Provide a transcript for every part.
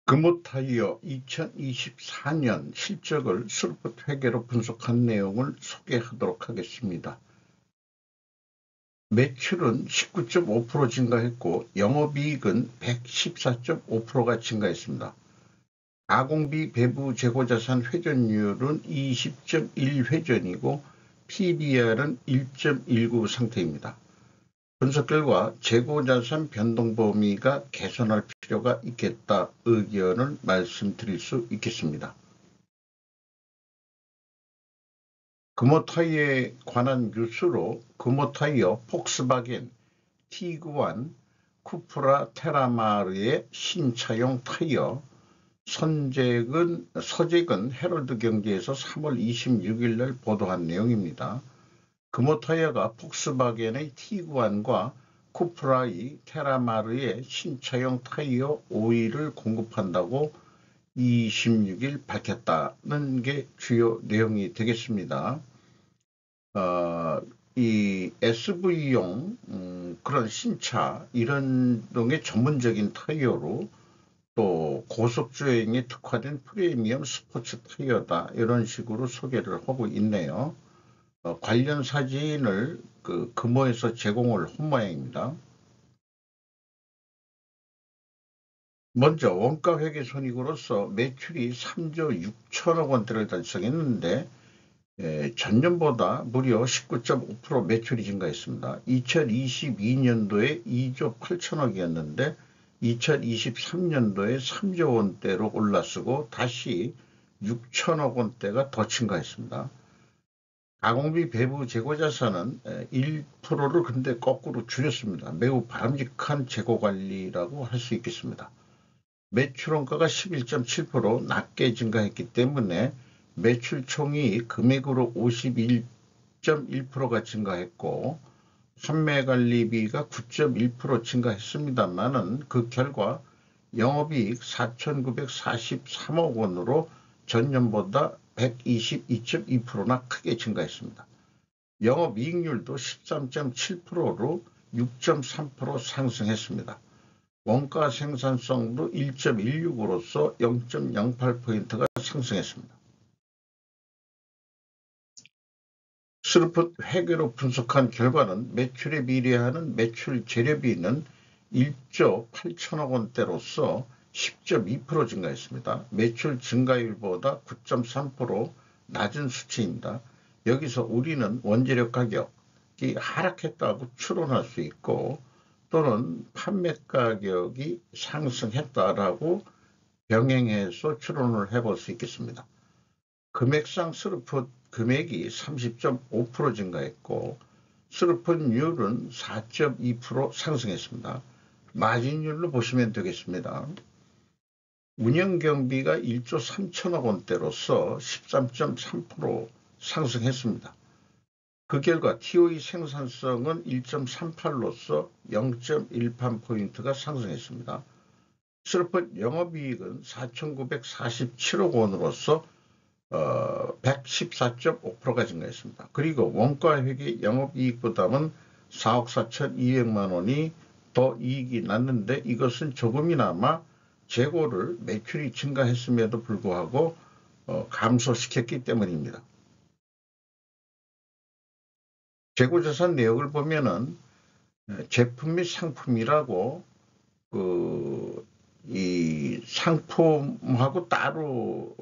금호타이어 2024년 실적을 스루풋 회계로 분석한 내용을 소개하도록 하겠습니다. 매출은 19.5% 증가했고 영업이익은 114.5%가 증가했습니다. 가공비 배부 재고자산 회전율은 20.1회전이고 PBR은 1.19 상태입니다. 분석 결과 재고자산 변동 범위가 개선할 필요가 있겠다 의견을 말씀드릴 수 있겠습니다. 금호타이어에 관한 뉴스로 금호타이어, 폭스바겐, 티구안, 쿠프라 테라마르의 신차용 타이어, 서재근 헤럴드 경제에서 3월 26일 날 보도한 내용입니다. 금호타이어가 폭스바겐의 티구안과 쿠프라의 테라마르의 신차용 타이어 오일을 공급한다고 26일 밝혔다는 게 주요 내용이 되겠습니다. 이 SV용 그런 신차 이런 동의 전문적인 타이어로 또 고속주행에 특화된 프리미엄 스포츠 타이어다 이런 식으로 소개를 하고 있네요. 관련 사진을 금호에서 제공을 한 모양입니다. 먼저 원가회계 손익으로서 매출이 3조 6천억 원대를 달성했는데 전년보다 무려 19.5% 매출이 증가했습니다. 2022년도에 2조 8천억이었는데 2023년도에 3조 원대로 올라서고 다시 6천억 원대가 더 증가했습니다. 가공비 배부 재고자산은 1%를 근데 거꾸로 줄였습니다. 매우 바람직한 재고관리라고 할 수 있겠습니다. 매출 원가가 11.7% 낮게 증가했기 때문에 매출 총이 금액으로 51.1%가 증가했고 판매관리비가 9.1% 증가했습니다만은 그 결과 영업이익 4,943억 원으로 전년보다 122.2%나 크게 증가했습니다. 영업이익률도 13.7%로 6.3% 상승했습니다. 원가 생산성도 1.16으로서 0.08포인트가 상승했습니다. 스루풋 회계로 분석한 결과는 매출에 비례하는 매출 재료비는 1조 8천억 원대로서 10.2% 증가했습니다. 매출 증가율보다 9.3% 낮은 수치입니다. 여기서 우리는 원재료 가격이 하락했다고 추론할 수 있고 또는 판매 가격이 상승했다라고 병행해서 추론을 해볼 수 있겠습니다. 금액상 스루풋 금액이 30.5% 증가했고 스루풋율은 4.2% 상승했습니다. 마진율로 보시면 되겠습니다. 운영경비가 1조 3천억 원대로서 13.3% 상승했습니다. 그 결과 TOE 생산성은 1.38로서 0.18포인트가 상승했습니다. 스루풋 영업이익은 4,947억 원으로서 114.5%가 증가했습니다. 그리고 원가회계 영업이익보다는 4억 4,200만 원이 더 이익이 났는데 이것은 조금이나마 재고를 매출이 증가했음에도 불구하고 감소시켰기 때문입니다. 재고자산 내역을 보면은 제품 및 상품이라고 이 상품하고 따로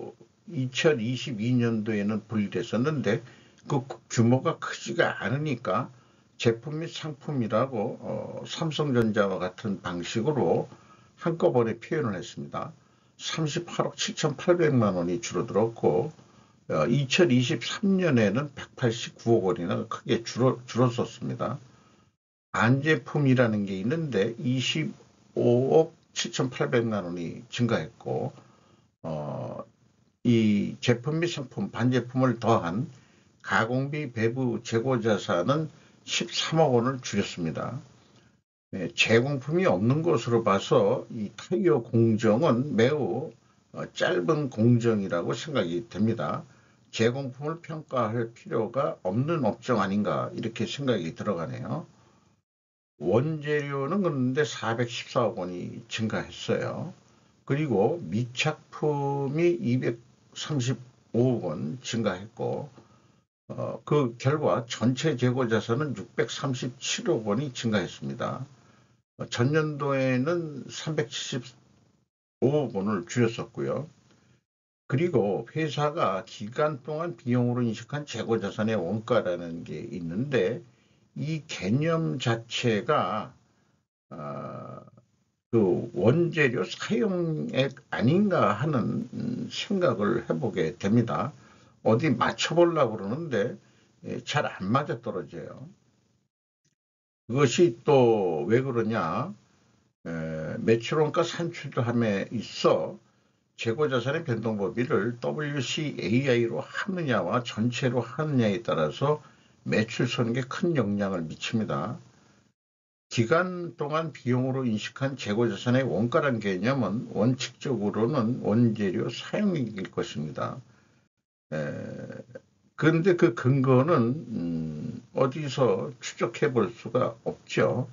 2022년도에는 분리됐었는데 그 규모가 크지가 않으니까 제품 및 상품이라고 삼성전자와 같은 방식으로 한꺼번에 표현을 했습니다. 38억 7,800만 원이 줄어들었고 2023년에는 189억 원이나 크게 줄었었습니다. 반제품이라는 게 있는데 25억 7,800만 원이 증가했고 이 제품 및 상품 반제품을 더한 가공비 배부 재고자산은 13억 원을 줄였습니다. 제공품이 없는 것으로 봐서 이 타이어 공정은 매우 짧은 공정이라고 생각이 됩니다. 제공품을 평가할 필요가 없는 업종 아닌가 이렇게 생각이 들어가네요. 원재료는 그런데 414억 원이 증가했어요. 그리고 미착품이 235억 원 증가했고, 그 결과 전체 재고자산은 637억 원이 증가했습니다. 전년도에는 375억 원을 줄였었고요. 그리고 회사가 기간 동안 비용으로 인식한 재고자산의 원가라는 게 있는데, 이 개념 자체가 그 원재료 사용액 아닌가 하는 생각을 해보게 됩니다. 어디 맞춰보려고 그러는데 잘 안 맞아떨어져요. 그것이 또 왜 그러냐? 매출원가 산출함에 있어 재고자산의 변동범위를 WCAI로 하느냐와 전체로 하느냐에 따라서 매출 손익에 큰 영향을 미칩니다. 기간 동안 비용으로 인식한 재고자산의 원가란 개념은 원칙적으로는 원재료 사용액일 것입니다. 그런데 그 근거는 어디서 추적해 볼 수가 없죠.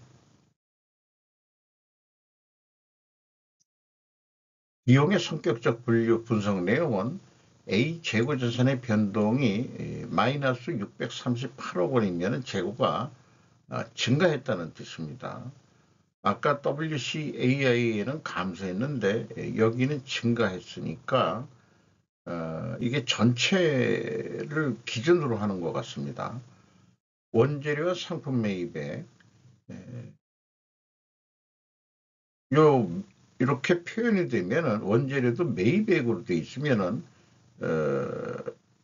비용의 성격적 분류 분석 내용은 A 재고자산의 변동이 마이너스 638억 원이면 재고가 증가했다는 뜻입니다. 아까 WCAI에는 감소했는데 여기는 증가했으니까 이게 전체를 기준으로 하는 것 같습니다. 원재료와 상품 매입에 이렇게 표현이 되면은 원재료도 매입액으로 돼 있으면은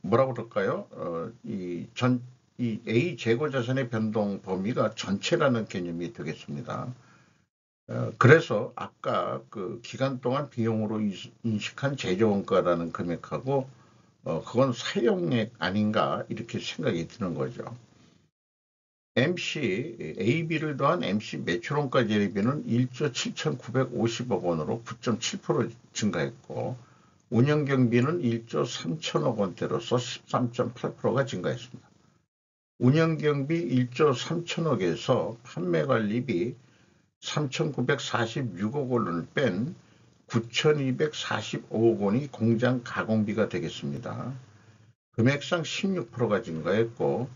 뭐라고 그럴까요? 이 A 재고자산의 변동 범위가 전체라는 개념이 되겠습니다. 그래서 아까 그 기간 동안 비용으로 인식한 재조원가라는 금액하고 그건 사용액 아닌가 이렇게 생각이 드는 거죠. MC AB를 더한 MC 매출원가 재료비는 1조 7,950억 원으로 9.7% 증가했고 운영경비는 1조 3천억 원대로서 13.8%가 증가했습니다. 운영경비 1조 3천억에서 판매관리비 3,946억 원을 뺀 9,245억 원이 공장 가공비가 되겠습니다. 금액상 16%가 증가했고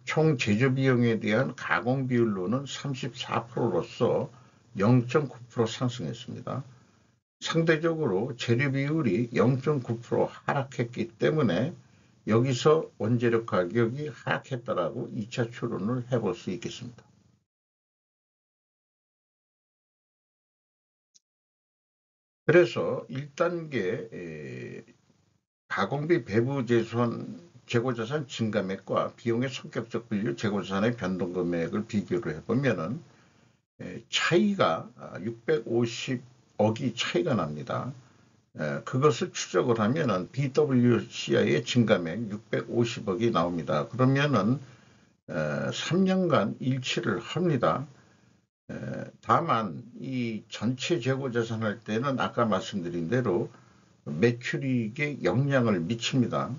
총 제조비용에 대한 가공비율로는 34%로서 0.9% 상승했습니다. 상대적으로 재료비율이 0.9% 하락했기 때문에 여기서 원재료 가격이 하락했다라고 2차 추론을 해볼 수 있겠습니다. 그래서 1단계 가공비 배부 재고자산 증가액과 비용의 성격적 분류 재고자산의 변동금액을 비교를 해보면은 차이가 650억이 차이가 납니다. 그것을 추적을 하면은 BWCI의 증가액 650억이 나옵니다. 그러면은 3년간 일치를 합니다. 다만 이 전체 재고자산 할 때는 아까 말씀드린 대로 매출이익에 영향을 미칩니다.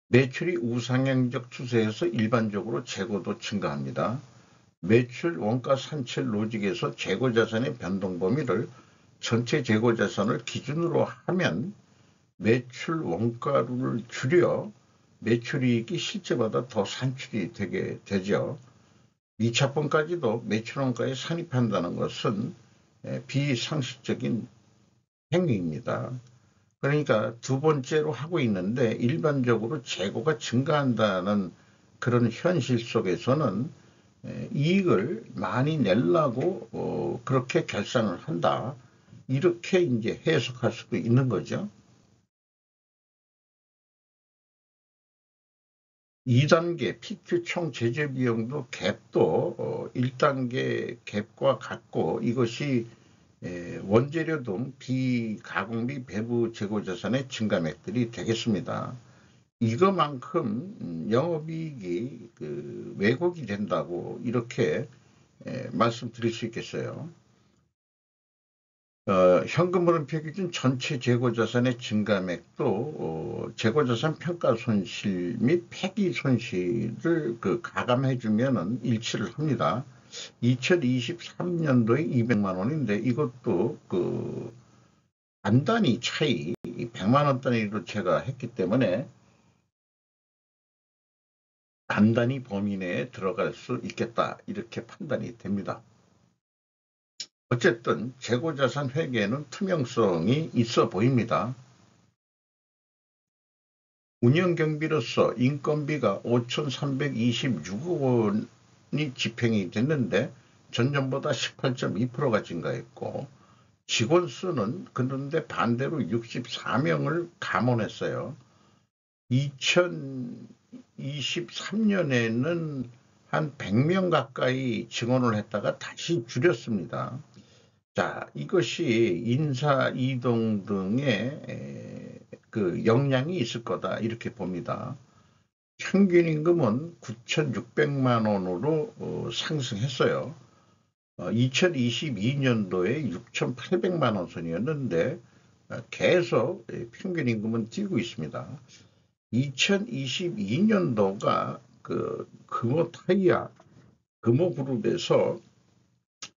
매출이 우상향적 추세에서 일반적으로 재고도 증가합니다. 매출 원가 산출 로직에서 재고자산의 변동 범위를 전체 재고자산을 기준으로 하면 매출 원가를 줄여 매출이익이 실제보다 더 산출이 되게 되죠. 미차품까지도 매출원가에 산입한다는 것은 비상식적인 행위입니다. 그러니까 두 번째로 하고 있는데 일반적으로 재고가 증가한다는 그런 현실 속에서는 이익을 많이 내려고 그렇게 결산을 한다. 이렇게 이제 해석할 수도 있는 거죠. 2단계 PQ 총 제재 비용도 갭도 1단계 갭과 같고 이것이 원재료 등 비가공비 배부 재고자산의 증가액들이 되겠습니다. 이거만큼 영업이익이 왜곡이 된다고 이렇게 말씀드릴 수 있겠어요. 현금흐름 표기준 전체 재고자산의 증가액도 재고자산 평가 손실 및 폐기 손실을 가감해주면 일치를 합니다. 2023년도에 200만 원인데 이것도 그 단단히 차이 100만 원 단위로 제가 했기 때문에 단단히 범위 내에 들어갈 수 있겠다 이렇게 판단이 됩니다. 어쨌든 재고자산 회계에는 투명성이 있어 보입니다. 운영경비로서 인건비가 5,326억 원이 집행이 됐는데 전년보다 18.2%가 증가했고 직원 수는 그런데 반대로 64명을 감원했어요. 2023년에는 한 100명 가까이 증원을 했다가 다시 줄였습니다. 자, 이것이 인사 이동 등의 그 영향이 있을 거다 이렇게 봅니다. 평균 임금은 9,600만 원으로 상승했어요. 2022년도에 6,800만 원 선이었는데 계속 평균 임금은 뛰고 있습니다. 2022년도가 그 금호타이어 금호그룹에서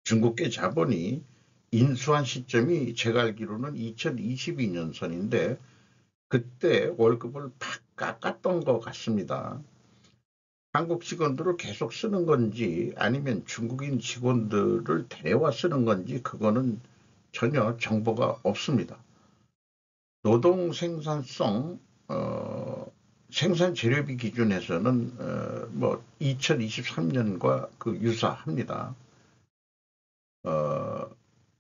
중국계 자본이 인수한 시점이 제가 알기로는 2022년 선인데 그때 월급을 팍 깎았던 것 같습니다. 한국 직원들을 계속 쓰는 건지 아니면 중국인 직원들을 데려와 쓰는 건지 그거는 전혀 정보가 없습니다. 노동 생산성 생산 재료비 기준에서는 뭐 2023년과 그 유사합니다.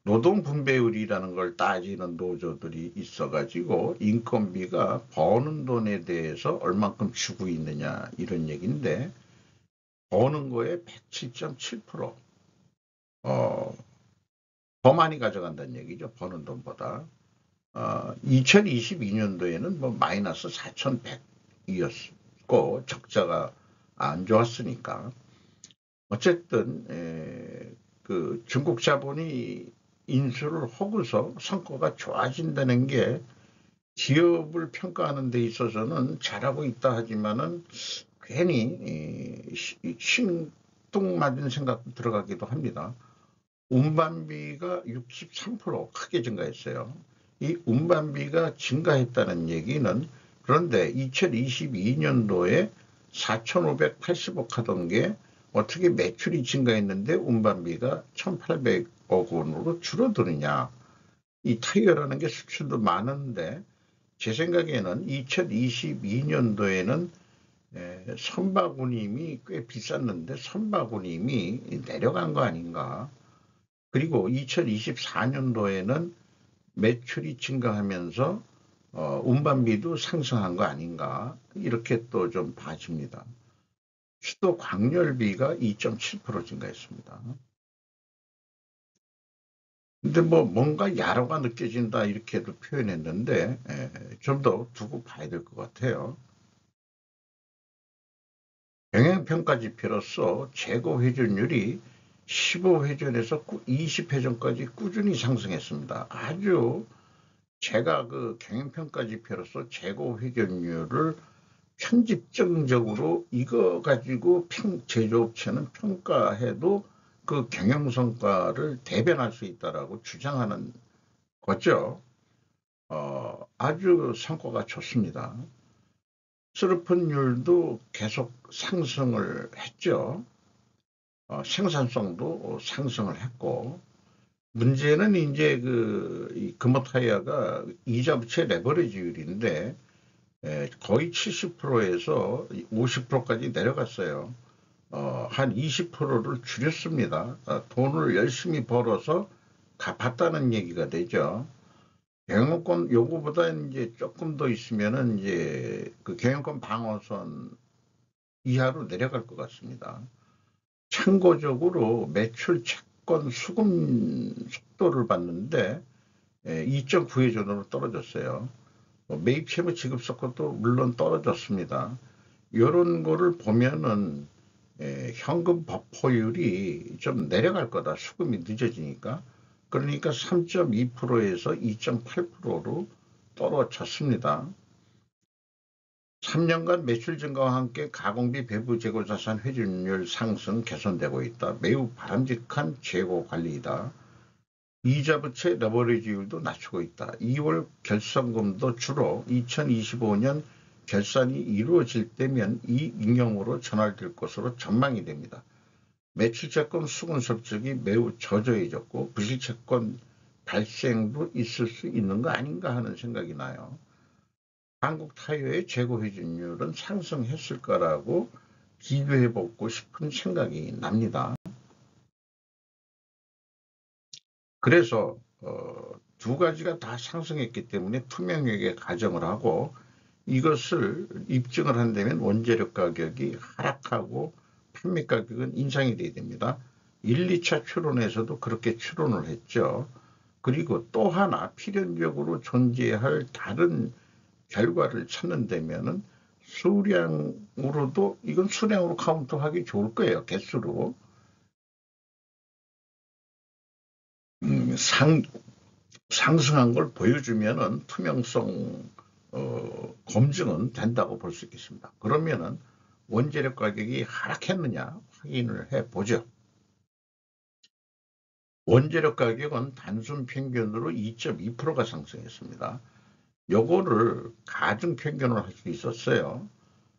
노동 분배율이라는 걸 따지는 노조들이 있어가지고 인건비가 버는 돈에 대해서 얼만큼 주고 있느냐 이런 얘기인데 버는 거에 107.7% 더 많이 가져간다는 얘기죠. 버는 돈보다. 2022년도에는 뭐 마이너스 4,100이었고 적자가 안 좋았으니까 어쨌든 그 중국 자본이 인수를 하고서 성과가 좋아진다는 게 기업을 평가하는 데 있어서는 잘하고 있다 하지만은 괜히 신뚱맞은 생각도 들어가기도 합니다. 운반비가 63% 크게 증가했어요. 이 운반비가 증가했다는 얘기는 그런데 2022년도에 4,580억 하던 게 어떻게 매출이 증가했는데 운반비가 1,800억 원으로 줄어드느냐. 이 타이어라는 게 수출도 많은데 제 생각에는 2022년도에는 선박운임이 꽤 비쌌는데 선박운임이 내려간 거 아닌가. 그리고 2024년도에는 매출이 증가하면서 운반비도 상승한 거 아닌가 이렇게 또 좀 봐집니다. 수도 광열비가 2.7% 증가했습니다. 근데 뭐 뭔가 야로가 느껴진다 이렇게도 표현했는데 좀 더 두고 봐야 될 것 같아요. 영양평가지표로서 재고 회전율이 15회전에서 20회전까지 꾸준히 상승했습니다. 아주 제가 그 경영평가지표로서 재고 회전율을 편집적으로 이거 가지고 제조업체는 평가해도 그 경영성과를 대변할 수 있다라고 주장하는 거죠. 아주 성과가 좋습니다. 수르픈율도 계속 상승을 했죠. 생산성도 상승을 했고 문제는 이제 그 금호타이어가 이자 부채 레버리지율인데 거의 70%에서 50%까지 내려갔어요. 한 20%를 줄였습니다. 돈을 열심히 벌어서 갚았다는 얘기가 되죠. 경영권 요거보다 이제 조금 더 있으면은 이제 그 경영권 방어선 이하로 내려갈 것 같습니다. 참고적으로 매출 채권 수금 속도를 봤는데 2.9회전으로 떨어졌어요. 매입 채무 지급 속도도 물론 떨어졌습니다. 이런 거를 보면은 현금 버퍼율이 좀 내려갈 거다. 수금이 늦어지니까. 그러니까 3.2%에서 2.8%로 떨어졌습니다. 3년간 매출 증가와 함께 가공비 배부 재고 자산 회전율 상승 개선되고 있다. 매우 바람직한 재고 관리이다. 이자 부채 레버리지율도 낮추고 있다. 2월 결산금도 주로 2025년 결산이 이루어질 때면 이 인형으로 전환될 것으로 전망이 됩니다. 매출채권 수급 설정이 매우 저조해졌고 부실채권 발생도 있을 수 있는 거 아닌가 하는 생각이 나요. 한국 타이어의 재고 회전율은 상승했을 거라고 비교해보고 싶은 생각이 납니다. 그래서 두 가지가 다 상승했기 때문에 투명하게 가정을 하고 이것을 입증을 한다면 원재료 가격이 하락하고 판매 가격은 인상이 돼야 됩니다. 1, 2차 추론에서도 그렇게 추론을 했죠. 그리고 또 하나 필연적으로 존재할 다른 결과를 찾는다면은 수량으로도 이건 수량으로 카운트하기 좋을 거예요. 개수로. 상승한 걸 보여주면은 투명성 검증은 된다고 볼 수 있겠습니다. 그러면은 원재료 가격이 하락했느냐 확인을 해보죠. 원재료 가격은 단순 평균으로 2.2%가 상승했습니다. 요거를 가중 평균을 할 수 있었어요.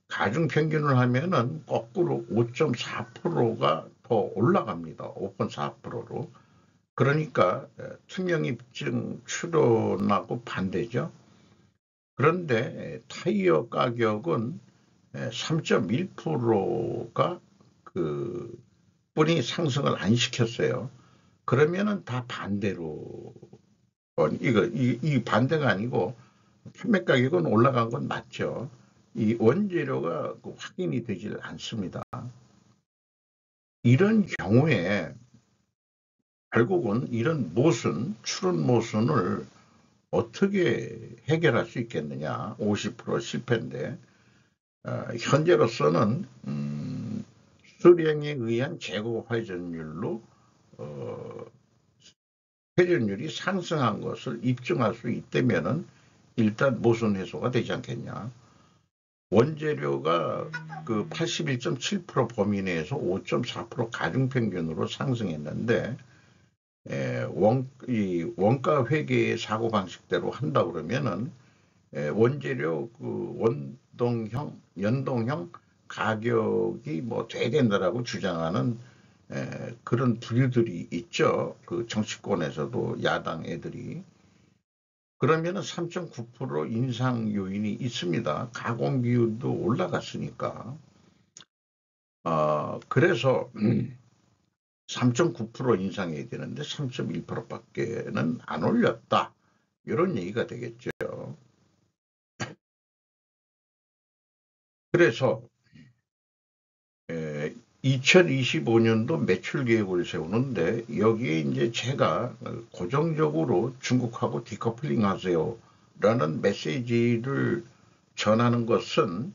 가중 평균을 하면은 거꾸로 5.4%가 더 올라갑니다. 5.4%로. 그러니까 투명 입증 추론하고 반대죠. 그런데 타이어 가격은 3.1%가 그 뿐이 상승을 안 시켰어요. 그러면은 다 반대로 이 반대가 아니고 판매 가격은 올라간 건 맞죠. 이 원재료가 확인이 되질 않습니다. 이런 경우에 결국은 이런 추론 모순을 어떻게 해결할 수 있겠느냐. 50% 실패인데 현재로서는 수량에 의한 재고 회전율로 회전율이 상승한 것을 입증할 수 있다면은 일단 모순 해소가 되지 않겠냐. 원재료가 그 81.7% 범위 내에서 5.4% 가중평균으로 상승했는데 이 원가 회계의 사고방식대로 한다 그러면은 원재료 그 연동형 가격이 뭐 돼야 된다라고 주장하는 그런 부류들이 있죠. 그 정치권에서도 야당 애들이. 그러면은 3.9% 인상 요인이 있습니다. 가공 비율도 올라갔으니까. 그래서 3.9% 인상해야 되는데 3.1%밖에는 안 올렸다. 이런 얘기가 되겠죠. 그래서 2025년도 매출 계획을 세우는데 여기에 이제 제가 고정적으로 중국하고 디커플링 하세요 라는 메시지를 전하는 것은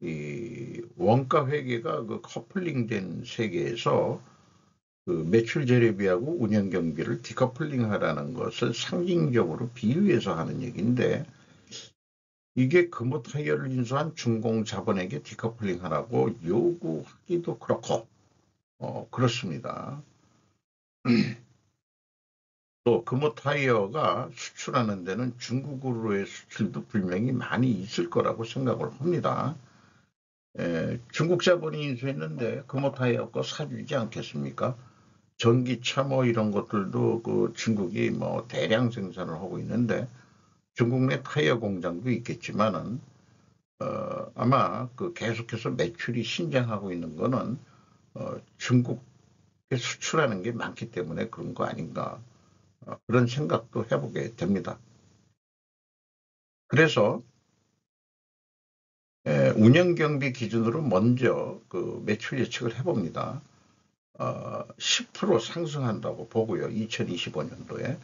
이 원가 회계가 그 커플링된 세계에서 그 매출 재래비하고 운영 경비를 디커플링 하라는 것을 상징적으로 비유해서 하는 얘기인데 이게 금호 타이어를 인수한 중공 자본에게 디커플링 하라고 요구하기도 그렇고 그렇습니다. 또 금호 타이어가 수출하는 데는 중국으로의 수출도 분명히 많이 있을 거라고 생각을 합니다. 중국 자본이 인수했는데 금호 타이어 거 사주지 않겠습니까? 전기차 뭐 이런 것들도 그 중국이 뭐 대량 생산을 하고 있는데 중국 내 타이어 공장도 있겠지만은 아마 그 계속해서 매출이 신장하고 있는 거는 중국에 수출하는 게 많기 때문에 그런 거 아닌가 그런 생각도 해보게 됩니다. 그래서 운영 경비 기준으로 먼저 그 매출 예측을 해봅니다. 10% 상승한다고 보고요. 2025년도에.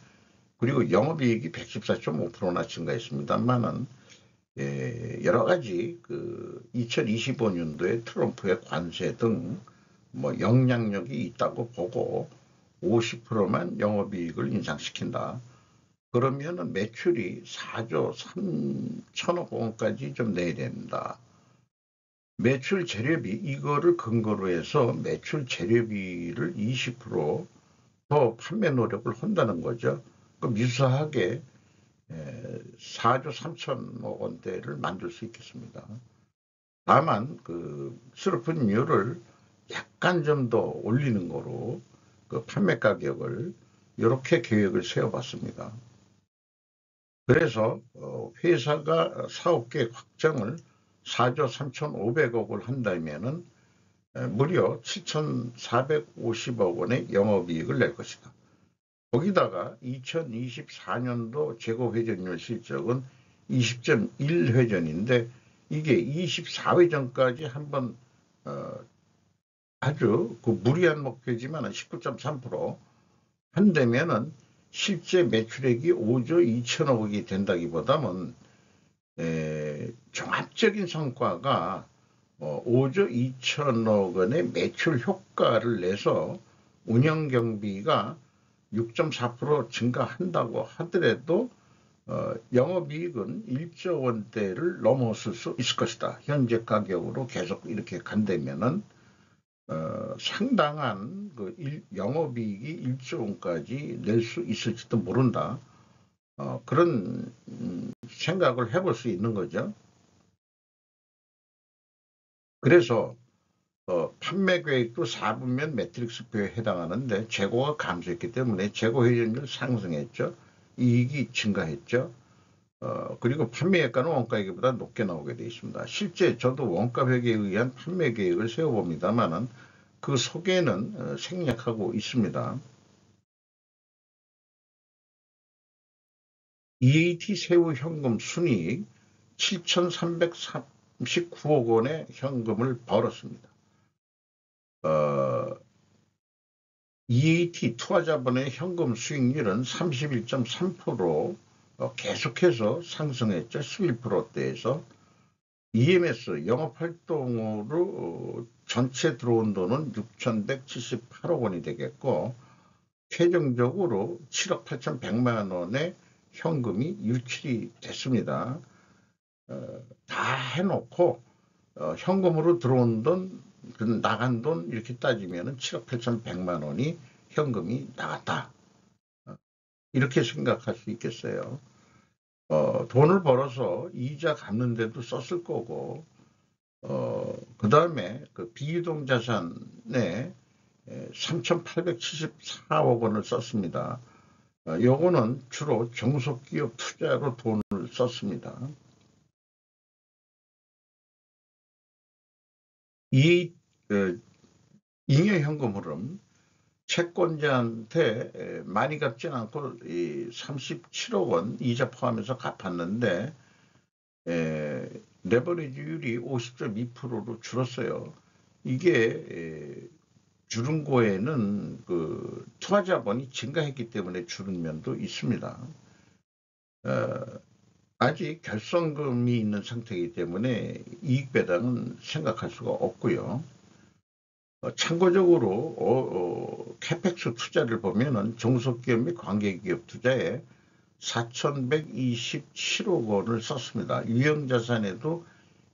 그리고 영업이익이 114.5%나 증가했습니다만은 여러 가지 그 2025년도에 트럼프의 관세 등 뭐 영향력이 있다고 보고 50%만 영업이익을 인상시킨다. 그러면은 매출이 4조 3천억 원까지 좀 내야 됩니다. 매출 재료비 이거를 근거로 해서 매출 재료비를 20%더 판매 노력을 한다는 거죠. 그럼 유사하게 4조 3천억 원대를 만들 수 있겠습니다. 다만 그 수로품료를 약간 좀 더 올리는 거로 그 판매 가격을 이렇게 계획을 세워봤습니다. 그래서 회사가 사업계획 확장을 4조 3,500억을 한다면은 무려 7,450억 원의 영업이익을 낼 것이다. 거기다가 2024년도 재고회전율 실적은 20.1회전인데 이게 24회전까지 한번 아주 그 무리한 목표지만 19.3% 한다면은 실제 매출액이 5조 2천억이 된다기보다는 종합적인 성과가 5조 2천억 원의 매출 효과를 내서 운영경비가 6.4% 증가한다고 하더라도 영업이익은 1조 원대를 넘어설 수 있을 것이다. 현재 가격으로 계속 이렇게 간다면은 상당한 그 영업이익이 1조 원까지 낼 수 있을지도 모른다. 그런 생각을 해볼 수 있는 거죠. 그래서 판매 계획도 4분면 매트릭스표에 해당하는데 재고가 감소했기 때문에 재고 회전율 상승했죠. 이익이 증가했죠. 그리고 판매액가는 원가액보다 높게 나오게 되어 있습니다. 실제 저도 원가백에 의한 판매 계획을 세워봅니다만은 그 속에는 생략하고 있습니다. EAT 세후 현금 순이익 7,339억 원의 현금을 벌었습니다. EAT 투하자본의 현금 수익률은 31.3% 계속해서 상승했죠. 11%대에서. EMS 영업활동으로 전체 들어온 돈은 6,178억 원이 되겠고 최종적으로 7억 8,100만 원의 현금이 유출이 됐습니다. 다 해놓고 현금으로 들어온 돈, 나간 돈 이렇게 따지면 7억 8,100만 원이 현금이 나갔다. 이렇게 생각할 수 있겠어요. 돈을 벌어서 이자 갚는 데도 썼을 거고 그 다음에 그 비유동 자산에 3,874억 원을 썼습니다. 요거는 주로 중소기업 투자로 돈을 썼습니다. 이 잉여현금 흐름 채권자한테 많이 갚지 않고 37억 원 이자 포함해서 갚았는데 레버리지율이 50.2%로 줄었어요. 이게 줄은 거에는 그 투하자본이 증가했기 때문에 줄은 면도 있습니다. 아직 결손금이 있는 상태이기 때문에 이익 배당은 생각할 수가 없고요. 참고적으로 캐펙스 투자를 보면은 중소기업 및 관계기업 투자에 4,127억 원을 썼습니다. 유형자산에도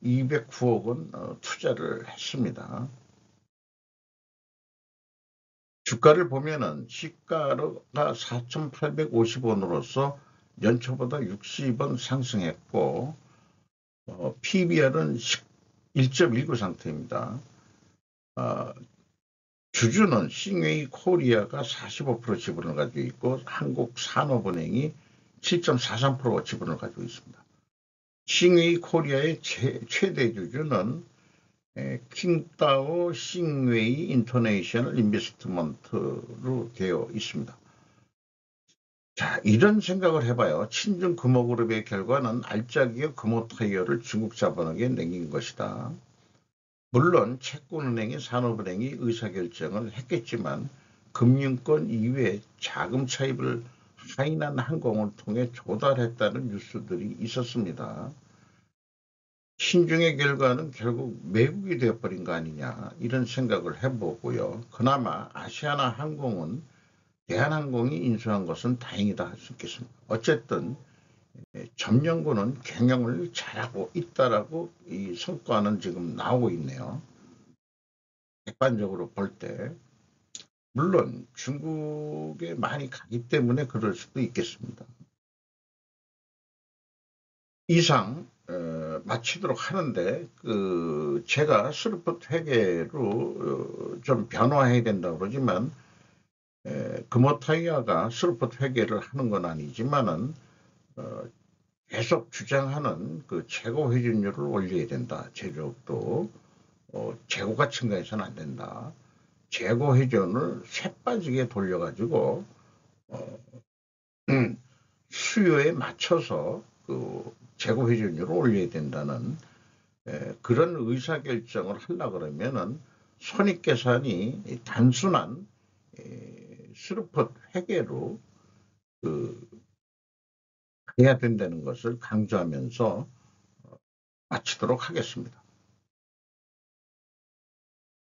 209억 원 투자를 했습니다. 주가를 보면은 시가가 4,850원으로서 연초보다 60원 상승했고 PBR은 1.19 상태입니다. 주주는 싱웨이 코리아가 45% 지분을 가지고 있고 한국산업은행이 7.43% 지분을 가지고 있습니다. 싱웨이 코리아의 최대 주주는 킹따오 싱웨이 인터내셔널 인베스트먼트로 되어 있습니다. 자, 이런 생각을 해봐요. 친중 금호그룹의 결과는 알짜기업 금호타이어를 중국 자본에게 남긴 것이다. 물론 채권은행이 산업은행이 의사결정을 했겠지만 금융권 이외에 자금 차입을 하이난 항공을 통해 조달했다는 뉴스들이 있었습니다. 신중의 결과는 결국 매국이 되어버린 거 아니냐 이런 생각을 해보고요. 그나마 아시아나 항공은 대한항공이 인수한 것은 다행이다 할 수 있겠습니다. 어쨌든 점령군은 경영을 잘하고 있다라고 이 성과는 지금 나오고 있네요. 객관적으로 볼 때. 물론 중국에 많이 가기 때문에 그럴 수도 있겠습니다. 이상 마치도록 하는데 제가 스루펫 회계로 좀 변화해야 된다고 그러지만 금호타이어가 스루펫 회계를 하는 건 아니지만은 계속 주장하는 그 재고 회전율을 올려야 된다. 제조업도 재고가 증가해서는 안 된다. 재고 회전을 쇠빠지게 돌려가지고 수요에 맞춰서 그 재고 회전율을 올려야 된다는 그런 의사결정을 하려고 그러면은 손익계산이 단순한 스루펫 회계로 해야 된다는 것을 강조하면서 마치도록 하겠습니다.